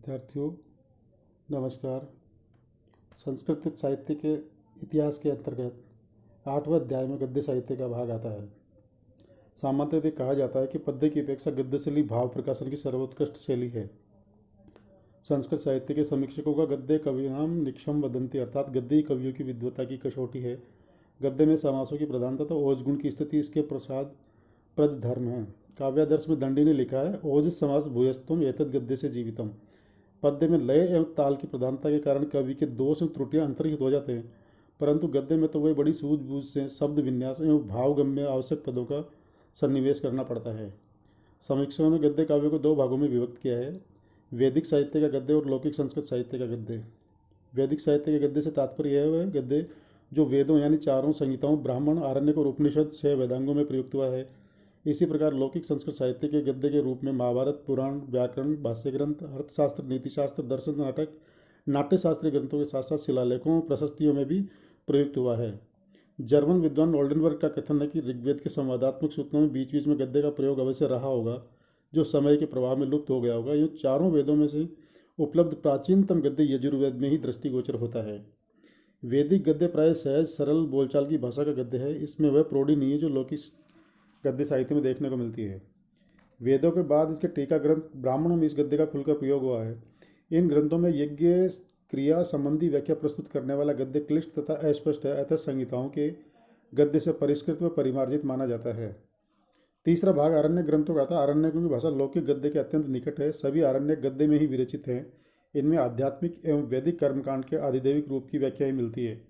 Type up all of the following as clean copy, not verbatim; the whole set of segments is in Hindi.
विद्यार्थियों नमस्कार। संस्कृत साहित्य के इतिहास के अंतर्गत 8वें अध्याय में गद्य साहित्य का भाग आता है। सामान्यतः कहा जाता है कि पद्य की अपेक्षा गद्य शैली भाव प्रकाशन की सर्वोत्कृष्ट शैली है। संस्कृत साहित्य के समीक्षकों का गद्य कविनाम निक्षम वदंती अर्थात गद्य कवियों की विद्वता की कसौटी है। गद्य में समासों की प्रधानता तो ओज गुण की स्थिति इसके प्रसाद प्रद धर्म है। काव्यादर्श में दंडी ने लिखा है, ओज समास भूयस्तम एतद गद्य से जीवितम। पद्य में लय एवं ताल की प्रधानता के कारण कवि के दोष एवं त्रुटियां अंतर्हित हो जाते हैं, परंतु गद्य में तो वह बड़ी सूझबूझ से शब्द विन्यास एवं भावगम्य आवश्यक पदों का सन्निवेश करना पड़ता है। समीक्षकों ने गद्य काव्य को दो भागों में विभक्त किया है, वैदिक साहित्य का गद्य और लौकिक संस्कृत साहित्य का गद्य। वैदिक साहित्य के गद्य से तात्पर्य यह है गद्य जो वेदों यानी चारों संहिताओं ब्राह्मण, आरण्यक और उपनिषद 6 वेदांगों में प्रयुक्त हुआ है। इसी प्रकार लौकिक संस्कृत साहित्य के गद्य के रूप में महाभारत, पुराण, व्याकरण, भाष्य ग्रंथ, अर्थशास्त्र, नीतिशास्त्र, दर्शन, नाटक, नाट्यशास्त्रीय ग्रंथों के साथ साथ शिलालेखों और प्रशस्तियों में भी प्रयुक्त हुआ है। जर्मन विद्वान ओल्डेनबर्ग का कथन है कि ऋग्वेद के संवादात्मक सूत्रों में बीच बीच में गद्य का प्रयोग अवश्य रहा होगा, जो समय के प्रभाव में लुप्त हो गया होगा। यूँ चारों वेदों में से उपलब्ध प्राचीनतम गद्य यजुर्वेद में ही दृष्टिगोचर होता है। वैदिक गद्य प्राय सहज सरल बोलचाल की भाषा का गद्य है। इसमें वह प्रौढ़ी नहीं है जो लौकिक गद्य साहित्य में देखने को मिलती है। वेदों के बाद इसके टीका ग्रंथ ब्राह्मणों में इस गद्य का खुलकर प्रयोग हुआ है। इन ग्रंथों में यज्ञ क्रिया संबंधी व्याख्या प्रस्तुत करने वाला गद्य क्लिष्ट तथा अस्पष्ट है, अतः संहिताओं के गद्य से परिष्कृत व परिमार्जित माना जाता है। तीसरा भाग आरण्य ग्रंथों का था। आरण्यकों की भाषा लौकिक गद्य के अत्यंत निकट है। सभी आरण्य गद्य में ही विरचित हैं। इनमें आध्यात्मिक एवं वैदिक कर्मकांड के आधिदैविक रूप की व्याख्याएं मिलती है।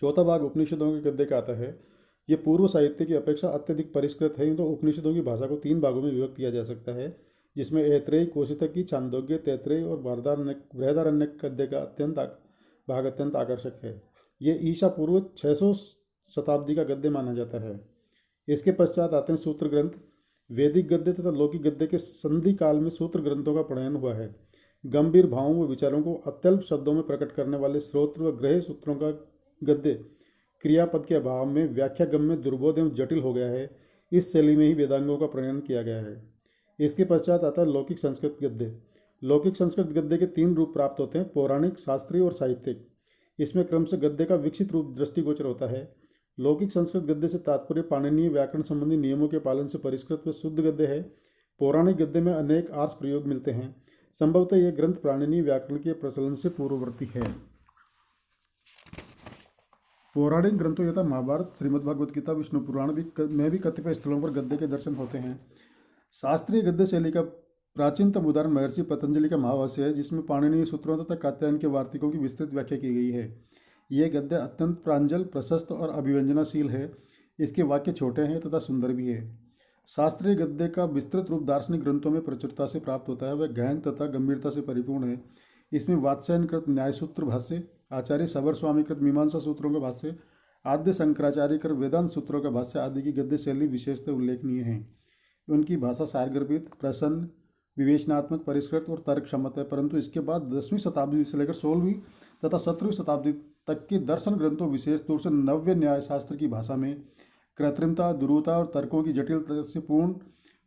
चौथा भाग उपनिषदों के गद्य का आता है। ये पूर्व साहित्य की अपेक्षा अत्यधिक परिष्कृत है। तो उपनिषदों की भाषा को 3 भागों में विभक्त किया जा सकता है, जिसमें ऐत्रेय, कौशितकी, छांदोग्य, तैत्रेय और बृहदारण्यक गद्य का अत्यंत आकर्षक है। ये ईसा पूर्व 600 शताब्दी का गद्य माना जाता है। इसके पश्चात आते हैं सूत्र ग्रंथ। वैदिक गद्य तथा लौकिक गद्य के संधि काल में सूत्र ग्रंथों का प्रणयन हुआ है। गंभीर भावों व विचारों को अत्यल्प शब्दों में प्रकट करने वाले स्रोत्र व ग्रह सूत्रों का गद्य क्रियापद के अभाव में व्याख्यागम्य, दुर्बोध एवं जटिल हो गया है। इस शैली में ही वेदांगों का प्रणयन किया गया है। इसके पश्चात आता है लौकिक संस्कृत गद्य। लौकिक संस्कृत गद्य के 3 रूप प्राप्त होते हैं, पौराणिक, शास्त्रीय और साहित्यिक। इसमें क्रम से गद्य का विकसित रूप दृष्टिगोचर होता है। लौकिक संस्कृत गद्य से तात्पर्य पाणिनीय व्याकरण संबंधी नियमों के पालन से परिष्कृत व शुद्ध गद्य है। पौराणिक गद्य में अनेक आर्ष प्रयोग मिलते हैं। संभवतः यह ग्रंथ पाणिनीय व्याकरण के प्रचलन से पूर्ववर्ती है। पौराणिक ग्रंथों यथा महाभारत, श्रीमद्भागवत गीता, विष्णु पुराण में भी कतिपय स्थलों पर गद्य के दर्शन होते हैं। शास्त्रीय गद्य शैली का प्राचीनतम उदाहरण महर्षि पतंजलि का महाभाष्य है, जिसमें पाणिनीय सूत्रों तथा कात्यायन के वार्तिकों की विस्तृत व्याख्या की गई है। यह गद्य अत्यंत प्रांजल, प्रशस्त और अभिव्यंजनाशील है। इसके वाक्य छोटे हैं तथा सुंदर भी है। शास्त्रीय गद्य का विस्तृत रूप दार्शनिक ग्रंथों में प्रचुरता से प्राप्त होता है। वह गहन तथा गंभीरता से परिपूर्ण है। इसमें वात्स्यायनकृत न्यायसूत्र भाष्य, आचार्य सबर स्वामीकृत मीमांसा सूत्रों का भाष्य, आद्य शंकराचार्य कर वेदांत सूत्रों का भाष्य आदि की गद्य शैली विशेषतः उल्लेखनीय है। उनकी भाषा सारगर्भित, प्रसन्न, विवेचनात्मक, परिष्कृत और तर्क सम्मत है। परंतु इसके बाद 10वीं शताब्दी से लेकर 16वीं तथा 17वीं शताब्दी तक के दर्शन ग्रंथों, विशेष तौर से नव्य न्याय शास्त्र की भाषा में कृत्रिमता, दुरूहता और तर्कों की जटिलता से पूर्ण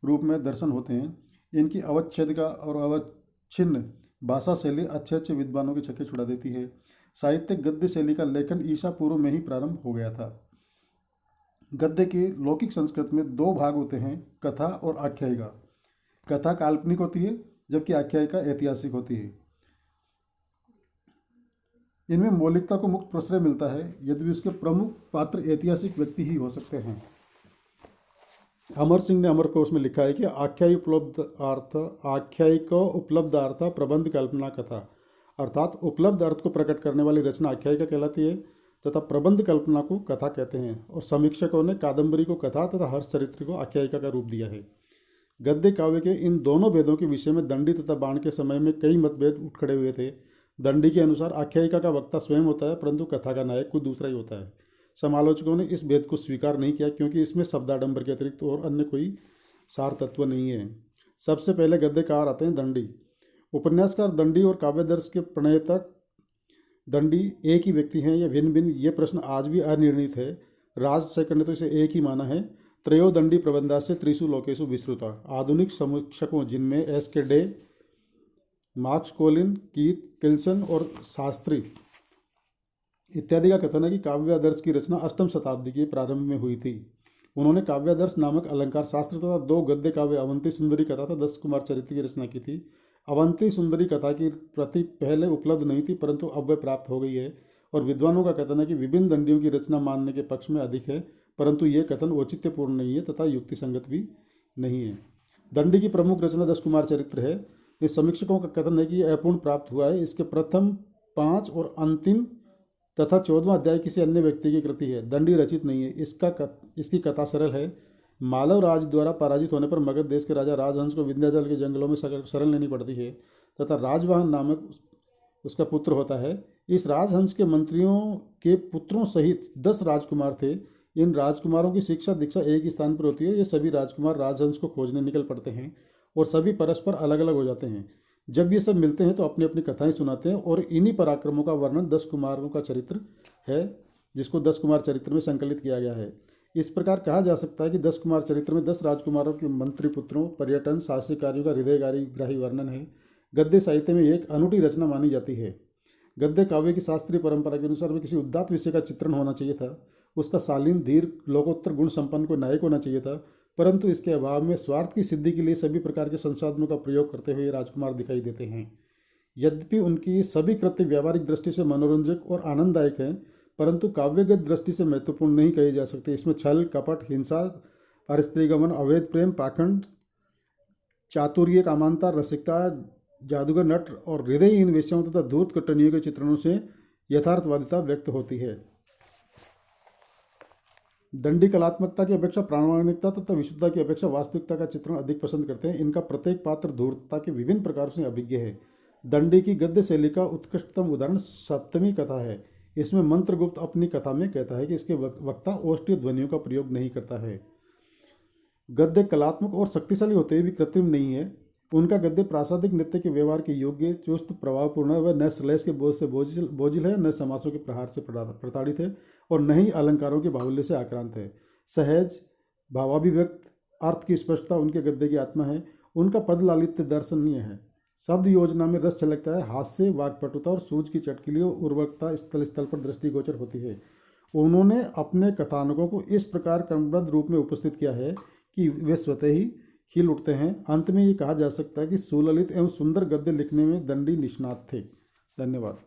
रूप में दर्शन होते हैं। इनकी अवच्छेद और अवच्छिन्न भाषा शैली अच्छे अच्छे विद्वानों के छक्के छुड़ा देती है। साहित्यिक गद्य शैली का लेखन ईसा पूर्व में ही प्रारंभ हो गया था। गद्य के लौकिक संस्कृत में 2 भाग होते हैं, कथा और आख्यायिका। कथा काल्पनिक होती है, जबकि आख्यायिका ऐतिहासिक होती है। इनमें मौलिकता को मुक्त प्रश्रय मिलता है, यद्यपि उसके प्रमुख पात्र ऐतिहासिक व्यक्ति ही हो सकते हैं। अमर सिंह ने अमरकोश में लिखा है कि आख्यायिका उपलब्धार्थ प्रबंध कल्पना कथा, अर्थात उपलब्ध अर्थ को प्रकट करने वाली रचना आख्यायिका कहलाती है तथा प्रबंध कल्पना को कथा कहते हैं। और समीक्षकों ने कादम्बरी को कथा तथा हर्ष चरित्र को आख्यायिका का रूप दिया है। गद्य काव्य के इन दोनों भेदों के विषय में दंडी तथा बाण के समय में कई मतभेद उठ खड़े हुए थे। दंडी के अनुसार आख्यायिका का वक्ता स्वयं होता है, परंतु कथा का नायक कोई दूसरा ही होता है। समालोचकों ने इस भेद को स्वीकार नहीं किया, क्योंकि इसमें शब्दाडंबर के अतिरिक्त और अन्य कोई सार तत्व नहीं है। सबसे पहले गद्यकार आते हैं दंडी। उपन्यासकार दंडी और काव्यदर्श के प्रणेता दंडी एक ही व्यक्ति हैं या भिन्न भिन्न, ये प्रश्न आज भी अनिर्णित है। राज सेकंड ने तो इसे एक ही माना है। त्रयोदंडी प्रबंधा से त्रिशु लोकेशु विस्तृता। आधुनिक समीक्षकों, जिनमें एस के डे, मार्क्स कोलिन, कीथ, किल्सन और शास्त्री इत्यादि का कथन है कि काव्यादर्श की रचना अष्टम शताब्दी के प्रारंभ में हुई थी। उन्होंने काव्यादर्श नामक अलंकार शास्त्र तथा 2 गद्य काव्य अवंती सुंदरी कथा तथा 10 कुमार चरित्र की रचना की थी। अवंती सुंदरी कथा की प्रति पहले उपलब्ध नहीं थी, परंतु अब वह प्राप्त हो गई है और विद्वानों का कथन है कि विभिन्न दंडियों की रचना मानने के पक्ष में अधिक है, परंतु यह कथन औचित्यपूर्ण नहीं है तथा युक्ति संगत भी नहीं है। दंडी की प्रमुख रचना 10 कुमार चरित्र है। इस समीक्षकों का कथन है कि यह अपूर्ण प्राप्त हुआ है। इसके प्रथम 5 और अंतिम तथा 14वां अध्याय किसी अन्य व्यक्ति की कृति है। दंडी रचित नहीं है। इसकी कथा सरल है। मालव राज द्वारा पराजित होने पर मगध देश के राजा राजहंस को विंध्याचल के जंगलों में शरण लेनी पड़ती है तथा राजवाहन नामक उसका पुत्र होता है। इस राजहंस के मंत्रियों के पुत्रों सहित 10 राजकुमार थे। इन राजकुमारों की शिक्षा दीक्षा एक ही स्थान पर होती है। ये सभी राजकुमार राजहंस को खोजने निकल पड़ते हैं और सभी परस्पर अलग अलग हो जाते हैं। जब ये सब मिलते हैं तो अपनी अपनी कथाएं सुनाते हैं और इन्हीं पराक्रमों का वर्णन 10 कुमारों का चरित्र है, जिसको 10 कुमार चरित्र में संकलित किया गया है। इस प्रकार कहा जा सकता है कि 10 कुमार चरित्र में 10 राजकुमारों के मंत्री पुत्रों, पर्यटन, साहसिक कार्यों का हृदयग्राही वर्णन है। गद्य साहित्य में एक अनूठी रचना मानी जाती है। गद्य काव्य की शास्त्रीय परंपरा के अनुसार में किसी उदात्त विषय का चित्रण होना चाहिए था। उसका शालीन, धीर, लोकोत्तर गुण संपन्न कोई नायक होना चाहिए था, परंतु इसके अभाव में स्वार्थ की सिद्धि के लिए सभी प्रकार के संसाधनों का प्रयोग करते हुए राजकुमार दिखाई देते हैं। यद्यपि उनकी सभी कृत्य व्यावहारिक दृष्टि से मनोरंजक और आनंददायक हैं, परंतु काव्यगत दृष्टि से महत्वपूर्ण नहीं कहे जा सकते। इसमें छल, कपट, हिंसा, परस्त्रीगमन, अवैध प्रेम, पाखंड, चातुर्य, कामांता, रसिकता, जादूगर नट और हृदयहीन वेश्याओं तथा धूर्त कटनियों के चित्रणों से यथार्थवादिता व्यक्त होती है। दंडी कलात्मकता की अपेक्षा प्रामाणिकता तथा विशुद्धता की अपेक्षा वास्तविकता का चित्रण अधिक पसंद करते हैं। इनका प्रत्येक पात्र धूर्तता के विभिन्न प्रकारों से अभिज्ञ है। दंडी की गद्य शैली का उत्कृष्टतम उदाहरण सप्तमी कथा है। इसमें मंत्रगुप्त अपनी कथा में कहता है कि इसके वक्ता ओष्ठीय ध्वनियों का प्रयोग नहीं करता है। गद्य कलात्मक और शक्तिशाली होते हुए भी कृत्रिम नहीं है। उनका गद्य प्रासादिक नृत्य के व्यवहार के योग्य, चुस्त, प्रभावपूर्ण है। वह न श्लेष के बोझ से बोझिल है, न समासों के प्रहार से प्रताड़ित है और न ही अलंकारों के बाहुल्य से आक्रांत है। सहज, भावाभिव्यक्त, अर्थ की स्पष्टता उनके गद्य की आत्मा है। उनका पद लालित्य दर्शनीय है। शब्द योजना में रस छलकता है। हास्य, वाक्पटुता और सूझ की चटकीली और उर्वरकता स्थल स्थल पर दृष्टिगोचर होती है। उन्होंने अपने कथानकों को इस प्रकार क्रमबद्ध रूप में उपस्थित किया है कि वे स्वतः ही खिल उठते हैं। अंत में ये कहा जा सकता है कि सुललित एवं सुंदर गद्य लिखने में दंडी निष्णात थे। धन्यवाद।